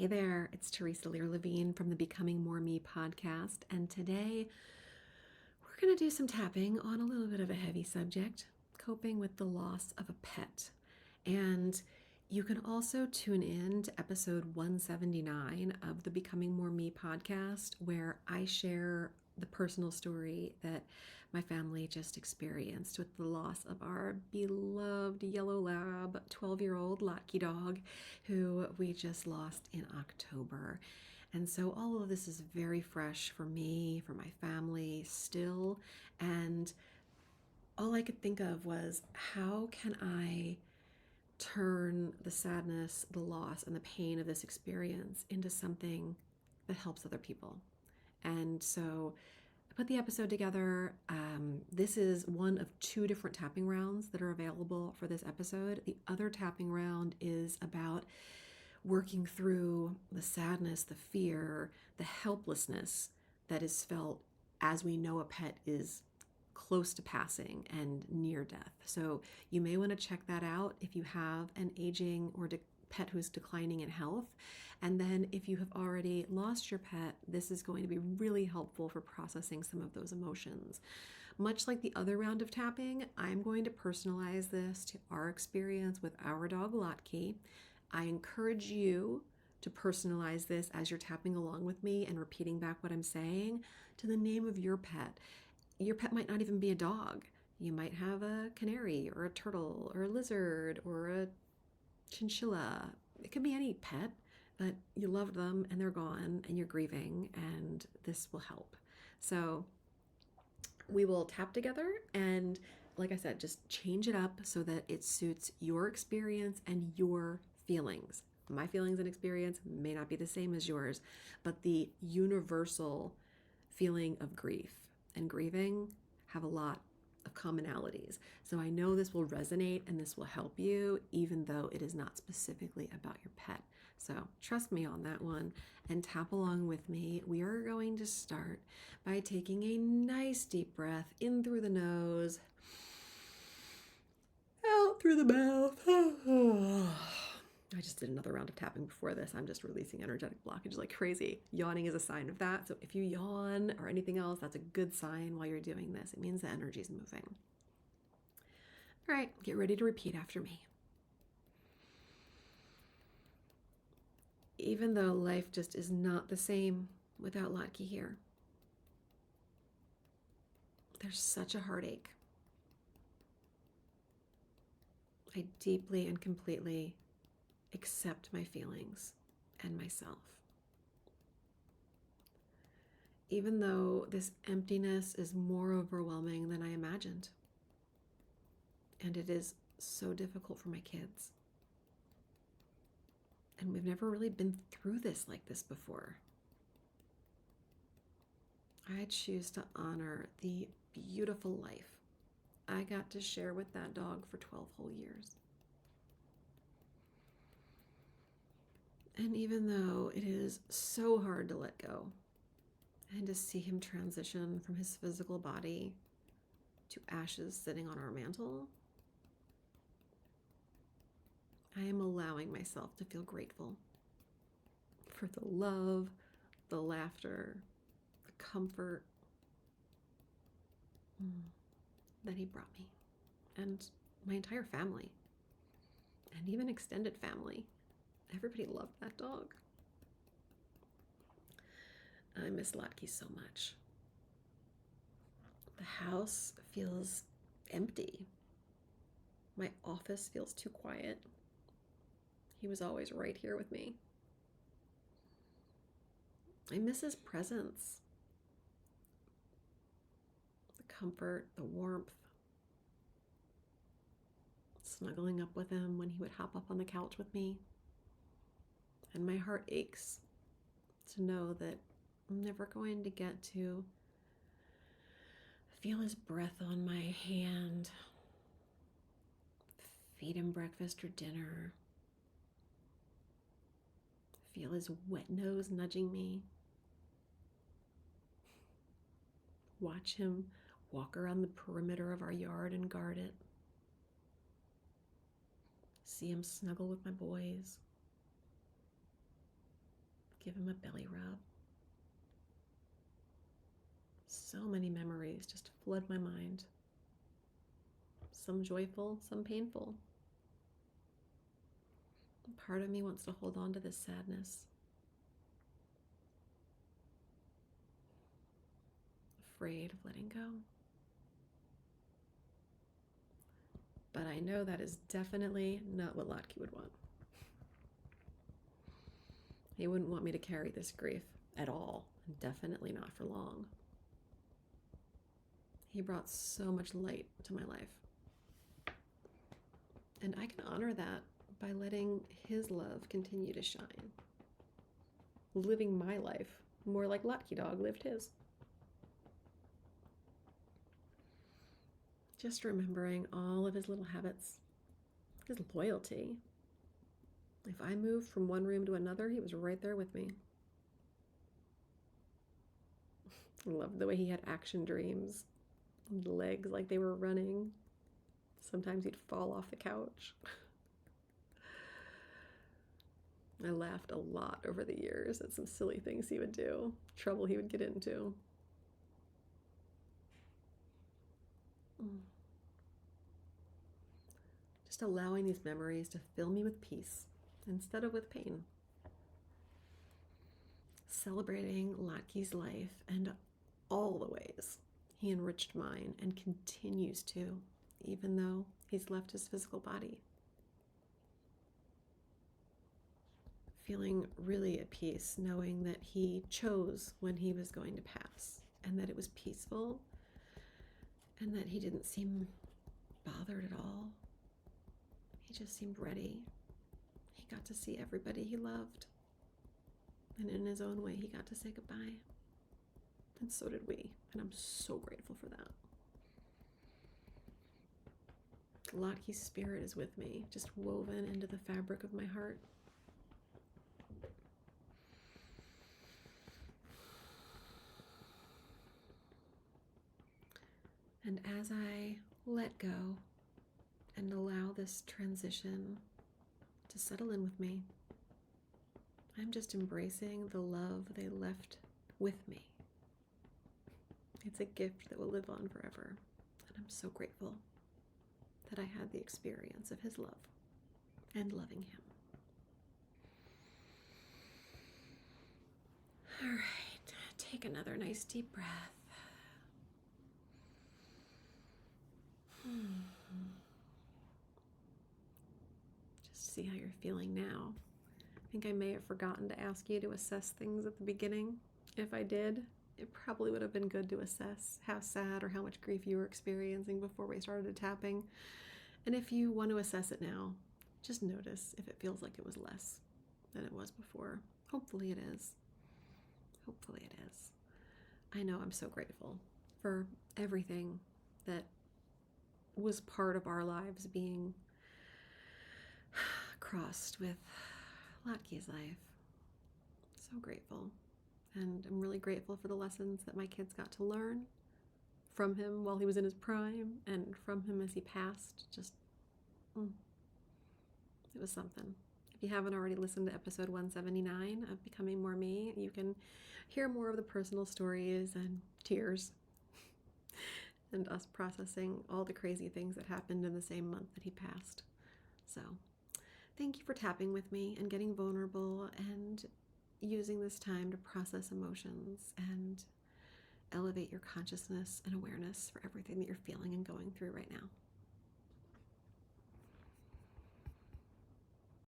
Hey there, it's Teresa Lear-Levine from the Becoming More Me podcast, and today we're going to do some tapping on a little bit of a heavy subject, coping with the loss of a pet. And you can also tune in to episode 179 of the Becoming More Me podcast, where I share the personal story that my family just experienced with the loss of our beloved yellow lab, 12-year-old Lotkie dog, who we just lost in October. And so all of this is very fresh for me, for my family still. And all I could think of was, how can I turn the sadness, the loss, and the pain of this experience into something that helps other people? And so I put the episode together. This is one of 2 different tapping rounds that are available for this episode. The other tapping round is about working through the sadness, the fear, the helplessness that is felt as we know a pet is close to passing and near death. So you may want to check that out if you have an aging or pet who's declining in health. And then if you have already lost your pet, this is going to be really helpful for processing some of those emotions. Much like the other round of tapping, I'm going to personalize this to our experience with our dog Lotkie. I encourage you to personalize this as you're tapping along with me and repeating back what I'm saying to the name of your pet. Your pet might not even be a dog. You might have a canary or a turtle or a lizard or a chinchilla. It could be any pet, but you loved them and they're gone and you're grieving, and this will help. So we will tap together and, like I said, just change it up so that it suits your experience and your feelings. My feelings and experience may not be the same as yours, but the universal feeling of grief and grieving have a lot of commonalities. So I know this will resonate and this will help you, even though it is not specifically about your pet. So trust me on that one and tap along with me. We are going to start by taking a nice deep breath in through the nose, out through the mouth. I just did another round of tapping before this. I'm just releasing energetic blockage like crazy. Yawning is a sign of that. So if you yawn or anything else, that's a good sign while you're doing this. It means the energy is moving. All right, get ready to repeat after me. Even though life just is not the same without Lotkie here, there's such a heartache. I deeply and completely accept my feelings and myself. Even though this emptiness is more overwhelming than I imagined, and it is so difficult for my kids. And we've never really been through this like this before. I choose to honor the beautiful life I got to share with that dog for 12 whole years. And even though it is so hard to let go and to see him transition from his physical body to ashes sitting on our mantle, I am allowing myself to feel grateful for the love, the laughter, the comfort that he brought me, and my entire family, and even extended family. Everybody loved that dog. I miss Lotkie so much. The house feels empty. My office feels too quiet. He was always right here with me. I miss his presence. The comfort, the warmth. Snuggling up with him when he would hop up on the couch with me. And my heart aches to know that I'm never going to get to feel his breath on my hand, feed him breakfast or dinner, feel his wet nose nudging me, watch him walk around the perimeter of our yard and guard it, see him snuggle with my boys. Give him a belly rub. So many memories just flood my mind. Some joyful, some painful. Part of me wants to hold on to this sadness. Afraid of letting go. But I know that is definitely not what Lotke would want. He wouldn't want me to carry this grief at all, and definitely not for long. He brought so much light to my life. And I can honor that by letting his love continue to shine. Living my life more like Lotke Dog lived his. Just remembering all of his little habits, his loyalty. If I moved from one room to another, he was right there with me. I loved the way he had action dreams, legs like they were running. Sometimes he'd fall off the couch. I laughed a lot over the years at some silly things he would do, trouble he would get into. Just allowing these memories to fill me with peace instead of with pain. Celebrating Lotke's life and all the ways he enriched mine and continues to, even though he's left his physical body. Feeling really at peace, knowing that he chose when he was going to pass, and that it was peaceful, and that he didn't seem bothered at all. He just seemed ready. He got to see everybody he loved, and in his own way, he got to say goodbye. And so did we, and I'm so grateful for that. Lotke's spirit is with me, just woven into the fabric of my heart. And as I let go and allow this transition to settle in with me, I'm just embracing the love they left with me. It's a gift that will live on forever, and I'm so grateful that I had the experience of his love and loving him. All right, take another nice deep breath. Just see how you're feeling now. I think I may have forgotten to ask you to assess things at the beginning. If I did, it probably would have been good to assess how sad or how much grief you were experiencing before we started tapping. And if you want to assess it now, just notice if it feels like it was less than it was before. Hopefully it is. Hopefully it is. I know I'm so grateful for everything that was part of our lives being crossed with Lotke's life. So grateful. And I'm really grateful for the lessons that my kids got to learn from him while he was in his prime and from him as he passed. Just, it was something. If you haven't already listened to episode 179 of Becoming More Me, you can hear more of the personal stories and tears and us processing all the crazy things that happened in the same month that he passed. So thank you for tapping with me and getting vulnerable and using this time to process emotions and elevate your consciousness and awareness for everything that you're feeling and going through right now.